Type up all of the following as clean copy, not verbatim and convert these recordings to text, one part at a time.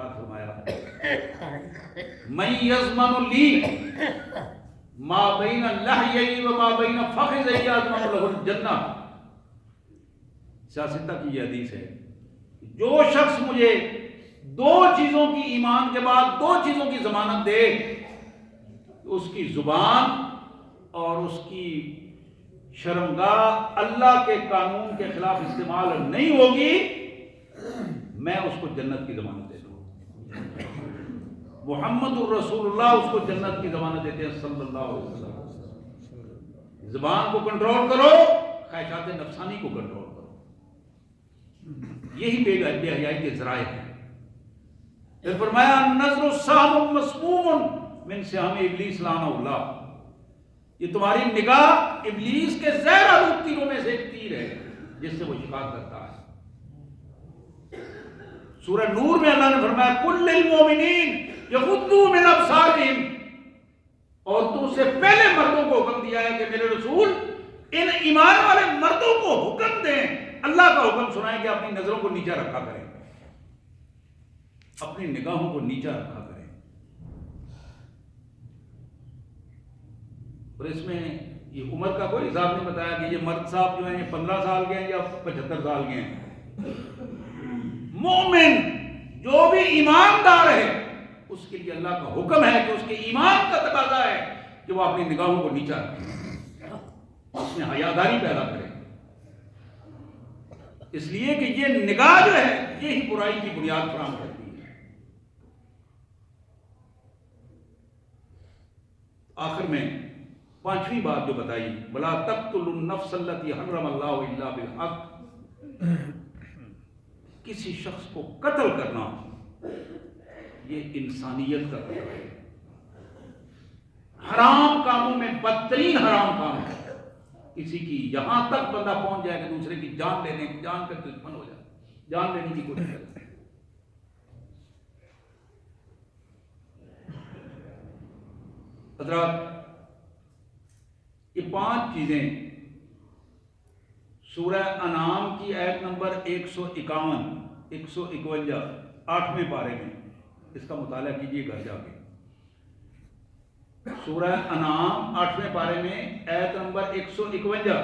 ارشاد فرمایا من یضمن لی ما بین لحیی و ما بین فخذی یضمن له الجنہ. سیاستہ کی یہ حدیث ہے، جو شخص مجھے دو چیزوں کی ایمان کے بعد دو چیزوں کی ضمانت دے، اس کی زبان اور اس کی شرمگاہ اللہ کے قانون کے خلاف استعمال نہیں ہوگی، میں اس کو جنت کی ضمانت دیتا ہوں. محمد الرسول اللہ اس کو جنت کی ضمانت دیتے ہیں صلی اللہ علیہ وسلم. زبان کو کنٹرول کرو، خواہشات نفسانی کو کنٹرول کرو. یہی بے حیائی کے ذرائع ہیں. پھر فرمایا النظر السہم مسموم من سہام ابلیس لعنہ اللہ. یہ تمہاری نگاہ ابلیس کے زہر آلود تیروں میں سے ایک تیر ہے جس سے وہ شکار کرتا ہے. سورہ نور میں اللہ نے فرمایا کل للمؤمنین یغضوا من ابصارہم، عورتوں سے پہلے مردوں کو حکم دیا ہے کہ میرے رسول ان ایمان والے مردوں کو حکم دیں، اللہ کا حکم سنائیں کہ اپنی نظروں کو نیچا رکھا کریں، اپنی نگاہوں کو نیچا رکھا کریں. اور اس میں یہ عمر کا کوئی حساب نہیں بتایا کہ یہ مرد صاحب جو ہیں یہ 15 سال کے ہیں یا 75 سال کے ہیں. مومن جو بھی ایماندار ہے اس کے لیے اللہ کا حکم ہے کہ اس کے ایمان کا تقاضا ہے کہ وہ اپنی نگاہوں کو نیچا رکھے، اس میں حیاداری پیدا کرے. اس لیے کہ یہ نگاہ جو ہے یہی برائی کی بنیاد فراہم کرتی ہے. آخر میں پانچویں بات جو بتائی بلا تقتلوا النفس التي حرم اللہ الا بالحق، کسی شخص کو قتل کرنا یہ انسانیت کا قتل ہے. حرام کاموں میں بدترین حرام کام ہے کسی کی یہاں تک بندہ پہنچ جائے کہ دوسرے کی جان لینے جان کا دشمن ہو جائے، جان لینے کی کوشش کرتا ہے. حضرات یہ 5 چیزیں سورہ انعام کی آیت نمبر 151 151 8ویں پارے میں اس کا مطالعہ کیجیے گھر جا کے. سورہ انعام 8ویں پارے میں آیت نمبر 151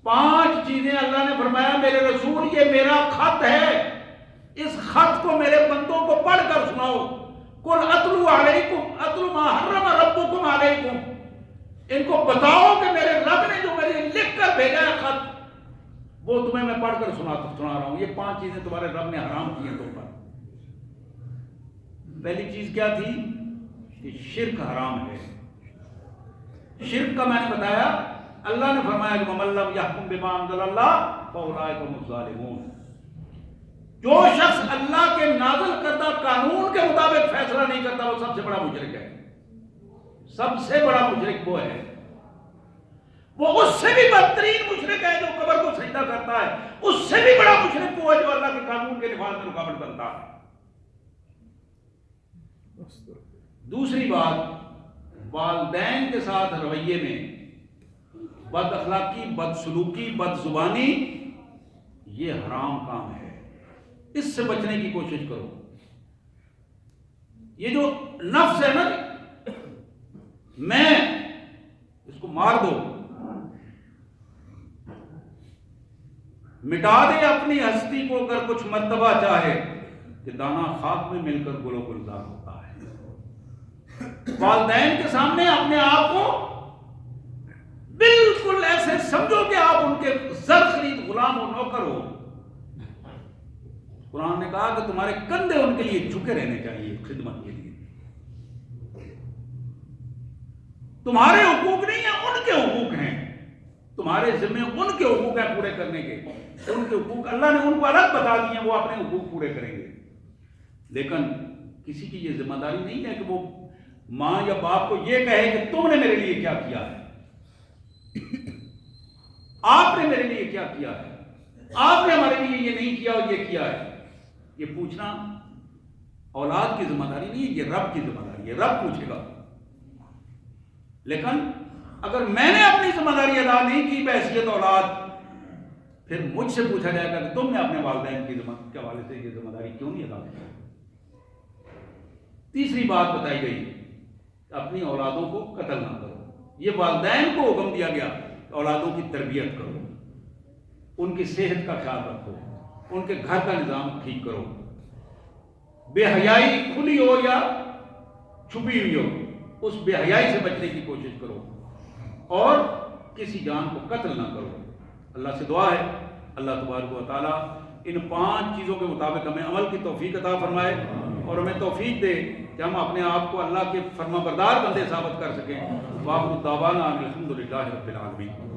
5 چیزیں اللہ نے فرمایا میرے رسول یہ میرا خط ہے، اس خط کو میرے بندوں کو پڑھ کر سناؤ. قل اتلو علیکم اتلو ما حرم ربکم علیکم، ان کو بتاؤ کہ میرے رب نے جو مجھے لکھ کر بھیجا ہے خط وہ تمہیں میں پڑھ کر سنا رہا ہوں. یہ 5 چیزیں تمہارے رب نے حرام کی ہیں تم پر. پہلی چیز کیا تھی کہ شرک حرام ہے. شرک کا میں نے بتایا، اللہ نے فرمایا کہ وَمَن لَّمْ يَحْكُم بِمَا أَنزَلَ اللَّهُ فَأُولَٰئِكَ هُمُ الظَّالِمُونَ. جو شخص اللہ کے نازل کردہ قانون کے مطابق فیصلہ نہیں کرتا وہ سب سے بڑا مشرک ہے. سب سے بڑا مشرک وہ ہے، وہ اس سے بھی بدترین مشرک ہے جو قبر کو سجدہ کرتا ہے، اس سے بھی بڑا مشرک وہ ہے جو اللہ کے قانون کے نفاذ میں رکاوٹ بنتا ہے. دوسری بات، والدین کے ساتھ رویے میں بد اخلاقی، بد سلوکی، بد زبانی یہ حرام کام ہے. اس سے بچنے کی کوشش کرو. یہ جو نفس ہے نا، میں اس کو مار دو، مٹا دے اپنی ہستی کو اگر کچھ مرتبہ چاہے کہ دانا خاک میں مل کر گل و گلزار ہوتا ہے. والدین کے سامنے اپنے آپ کو بالکل ایسے سمجھو کہ آپ ان کے زر خرید غلام و نوکر ہو. قرآن نے کہا کہ تمہارے کندھے ان کے لیے جھکے رہنے چاہیے خدمت کے لیے. تمہارے حقوق نہیں ہیں، ان کے حقوق ہیں. تمہارے ذمہ ان کے حقوق ہیں پورے کرنے کے. ان کے حقوق اللہ نے ان کو الگ بتا دیے ہیں، وہ اپنے حقوق پورے کریں گے. لیکن کسی کی یہ ذمہ داری نہیں ہے کہ وہ ماں یا باپ کو یہ کہے کہ تم نے میرے لیے کیا کیا ہے، آپ نے میرے لیے کیا کیا ہے، آپ نے ہمارے لیے یہ نہیں کیا اور یہ کیا ہے. یہ پوچھنا اولاد کی ذمہ داری نہیں ہے، یہ رب کی ذمہ داری ہے. رب پوچھے گا. لیکن اگر میں نے اپنی ذمہ داری ادا نہیں کی بحیثیت اولاد پھر مجھ سے پوچھا جائے گا کہ تم نے اپنے والدین کے حوالے سے یہ ذمہ داری کیوں نہیں ادا کی؟ تیسری بات بتائی گئی اپنی اولادوں کو قتل نہ کرو. یہ والدین کو حکم دیا گیا اولادوں کی تربیت کرو، ان کی صحت کا خیال رکھو، ان کے گھر کا نظام ٹھیک کرو. بے حیائی کھلی ہو یا چھپی ہوئی ہو، اس بے حیائی سے بچنے کی کوشش کرو اور کسی جان کو قتل نہ کرو. اللہ سے دعا ہے اللہ تبارک و تعالیٰ ان 5 چیزوں کے مطابق ہمیں عمل کی توفیق عطا فرمائے اور ہمیں توفیق دے کہ ہم اپنے آپ کو اللہ کے فرما بردار بندے ثابت کر سکیں. وآخر دعوانا ان الحمد للہ رب العالمین.